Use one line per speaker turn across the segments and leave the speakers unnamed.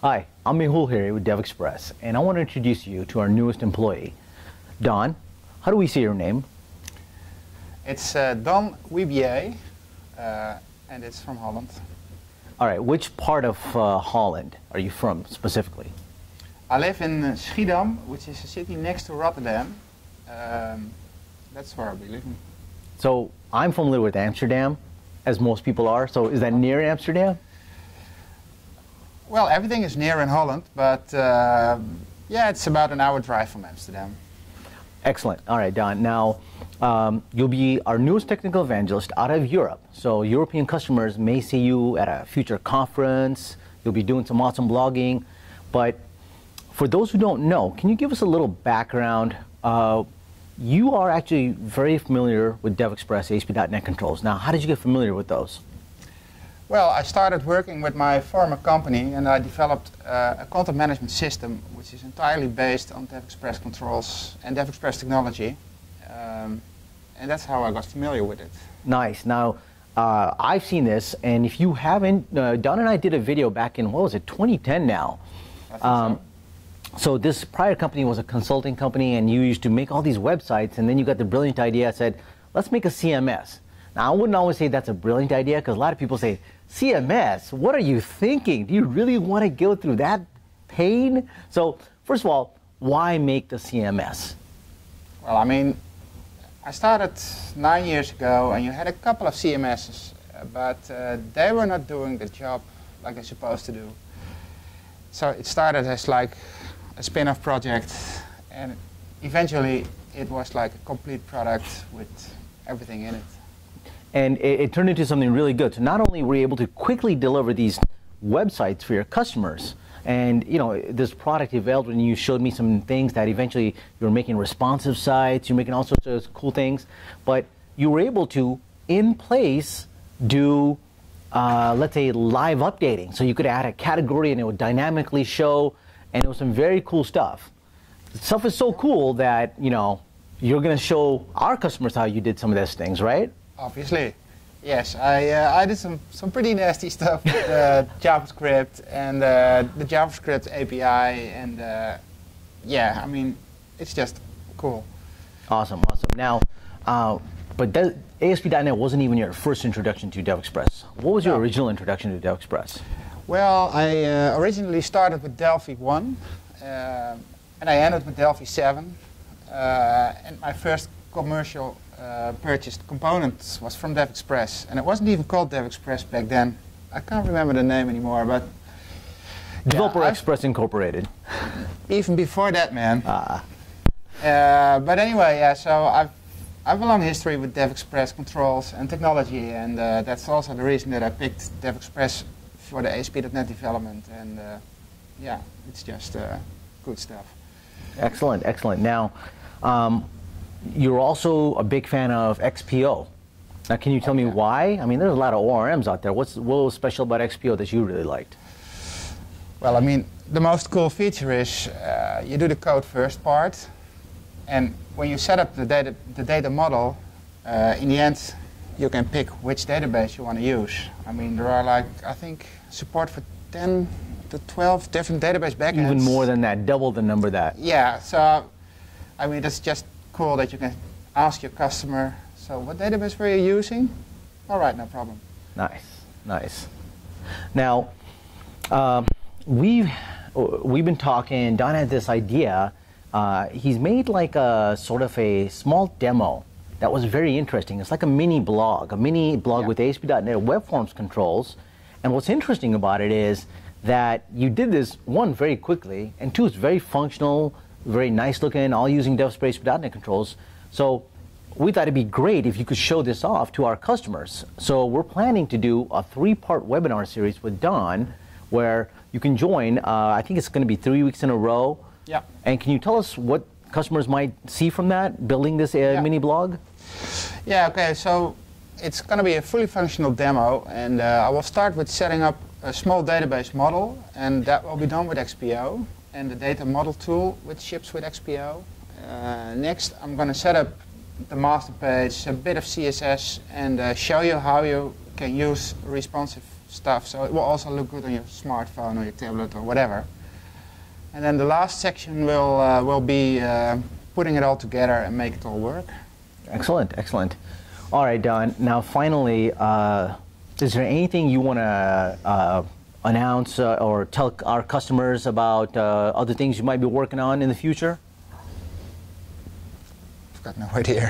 Hi, I'm Mehul here with DevExpress, and I want to introduce you to our newest employee, Don. How do we say your name?
It's Don Wibier, and it's from Holland.
All right, which part of Holland are you from specifically?
I live in Schiedam, which is a city next to Rotterdam. That's where I'll be living.
So I'm familiar with Amsterdam, as most people are. So is that near Amsterdam?
Well, everything is near in Holland, but yeah, it's about an hour drive from Amsterdam.
Excellent. All right, Don. Now, you'll be our newest technical evangelist out of Europe. So European customers may see you at a future conference. You'll be doing some awesome blogging. But for those who don't know, can you give us a little background? You are actually very familiar with DevExpress ASP.NET controls. Now, how did you get familiar with those?
Well, I started working with my former company, and I developed a content management system which is entirely based on DevExpress controls and DevExpress technology. And that's how I got familiar with it.
Nice. Now, I've seen this, and if you haven't, Don and I did a video back in, what was it, 2010 now.
I think
so this prior company was a consulting company, and you used to make all these websites, and then you got the brilliant idea, said, let's make a CMS. Now, I wouldn't always say that's a brilliant idea, because a lot of people say, CMS, what are you thinking? Do you really want to go through that pain? So, first of all, why make the CMS?
Well, I mean, I started 9 years ago, and you had a couple of CMSs, but they were not doing the job like they're supposed to do. So it started as like a spin-off project, and eventually it was like a complete product with everything in it.
And it turned into something really good. So not only were you able to quickly deliver these websites for your customers, and you know this product evolved when you showed me some things that eventually you were making responsive sites, you're making all sorts of cool things, but you were able to, in place, do, let's say, live updating. So you could add a category and it would dynamically show, and it was some very cool stuff. The stuff is so cool that, you know, you're going to show our customers how you did some of those things, right?
Obviously, yes. I did some pretty nasty stuff with JavaScript and the JavaScript API, and yeah, I mean, it's just cool.
Awesome, awesome. Now, but ASP.NET wasn't even your first introduction to DevExpress. What was your original introduction to DevExpress?
Well, I originally started with Delphi 1, and I ended with Delphi 7, and my first commercial purchased components was from DevExpress, and it wasn't even called DevExpress back then. I can't remember the name anymore, but
Developer Express Incorporated.
Even before that, man. But anyway, yeah. So I have a long history with DevExpress controls and technology, and that's also the reason that I picked DevExpress for the ASP.NET development. And yeah, it's just good stuff.
Excellent, excellent. Now, you're also a big fan of XPO. Now, can you tell me why? I mean, there's a lot of ORMs out there. What was special about XPO that you really liked?
Well, I mean, the most cool feature is you do the code first part, and when you set up the data model, in the end, you can pick which database you want to use. I mean, there are like, I think, support for 10 to 12 different database backends.
Even more than that, double the number that.
Yeah, so, I mean, that's just cool that you can ask your customer, so what database were you using? All right, no problem.
Nice, nice. Now, we've been talking, Don had this idea, he's made like a sort of a small demo that was very interesting. It's like a mini blog with ASP.NET Web Forms controls, and what's interesting about it is that you did this, one, very quickly, and two, it's very functional, very nice looking, all using DevExpress.NET controls. So we thought it'd be great if you could show this off to our customers. So we're planning to do a 3-part webinar series with Don, where you can join. I think it's going to be 3 weeks in a row.
Yeah.
And can you tell us what customers might see from that, building this mini blog?
Yeah, okay, so it's going to be a fully functional demo, and I will start with setting up a small database model, and that will be done with XPO. And the data model tool which ships with XPO. Next, I'm going to set up the master page, a bit of CSS, and show you how you can use responsive stuff, so it will also look good on your smartphone or your tablet or whatever. And then the last section will be putting it all together and make it all work.
Excellent, excellent. All right, Don. Now, finally, is there anything you want to announce or tell our customers about other things you might be working on in the future?
I've got no idea.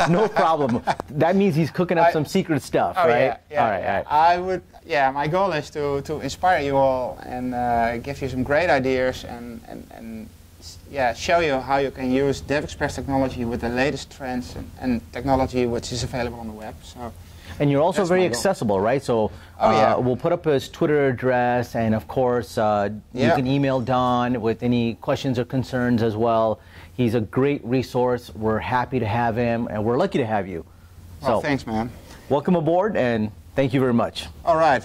No problem. That means he's cooking up some secret stuff, right?
Yeah,
all right, all right.
I would. Yeah, my goal is to inspire you all and give you some great ideas and yeah, show you how you can use DevExpress technology with the latest trends and technology which is available on the web. So.
And you're also very accessible, right? So we'll put up his Twitter address, and of course, you can email Don with any questions or concerns as well. He's a great resource. We're happy to have him, and we're lucky to have you.
Well, thanks, man.
Welcome aboard, and thank you very much.
All right.